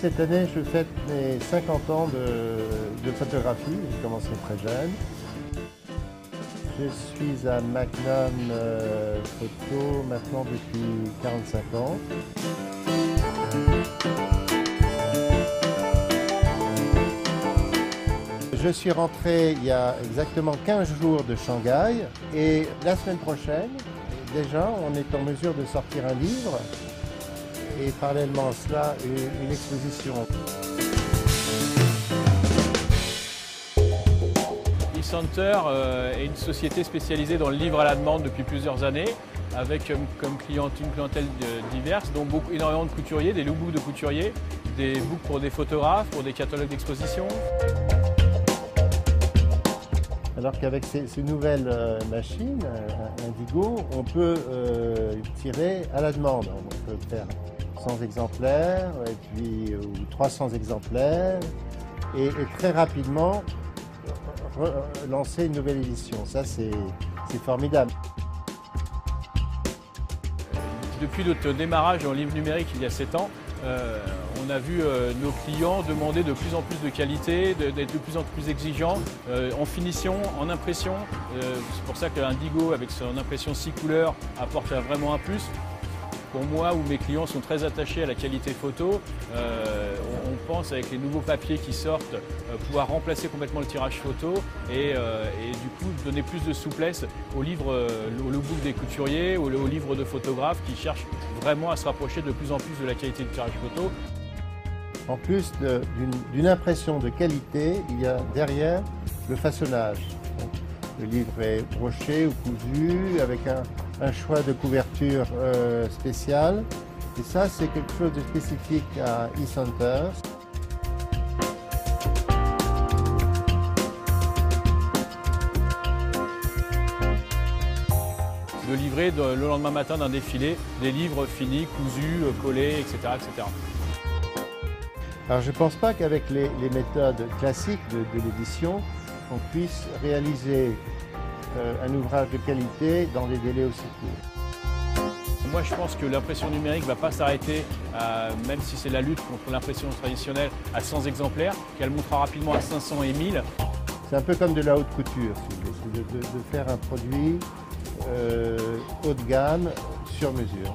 Cette année, je fête mes 50 ans de photographie. J'ai commencé très jeune. Je suis à Magnum Photo maintenant depuis 45 ans. Je suis rentré il y a exactement 15 jours de Shanghai et la semaine prochaine, déjà, on est en mesure de sortir un livre et parallèlement à cela, une exposition. eCenter est une société spécialisée dans le livre à la demande depuis plusieurs années, avec comme cliente une clientèle diverse, dont énormément de couturiers, des lookbooks de couturiers, des books pour des photographes, pour des catalogues d'exposition. Alors qu'avec ces nouvelles machines, Indigo, on peut tirer à la demande. On peut faire 100 exemplaires, et puis, ou 300 exemplaires, et très rapidement lancer une nouvelle édition. Ça, c'est formidable. Depuis notre démarrage en livre numérique il y a 7 ans, on a vu nos clients demander de plus en plus de qualité, d'être de plus en plus exigeants en finition, en impression. C'est pour ça que Indigo, avec son impression 6 couleurs, apporte vraiment un plus. Pour moi, où mes clients sont très attachés à la qualité photo, on pense avec les nouveaux papiers qui sortent pouvoir remplacer complètement le tirage photo et du coup donner plus de souplesse aux livres, au lookbook des couturiers, aux livres de photographes qui cherchent vraiment à se rapprocher de plus en plus de la qualité du tirage photo. En plus d'une impression de qualité, il y a derrière le façonnage. Le livre est broché ou cousu avec un choix de couverture spécial. Et ça, c'est quelque chose de spécifique à eCenter. De livrer le lendemain matin d'un défilé des livres finis, cousus, collés, etc. etc. Alors je ne pense pas qu'avec les méthodes classiques de l'édition, on puisse réaliser un ouvrage de qualité dans des délais aussi courts. Moi je pense que l'impression numérique ne va pas s'arrêter, même si c'est la lutte contre l'impression traditionnelle, à 100 exemplaires, qu'elle montera rapidement à 500 et 1000. C'est un peu comme de la haute couture, si vous voulez, de faire un produit haut de gamme sur mesure.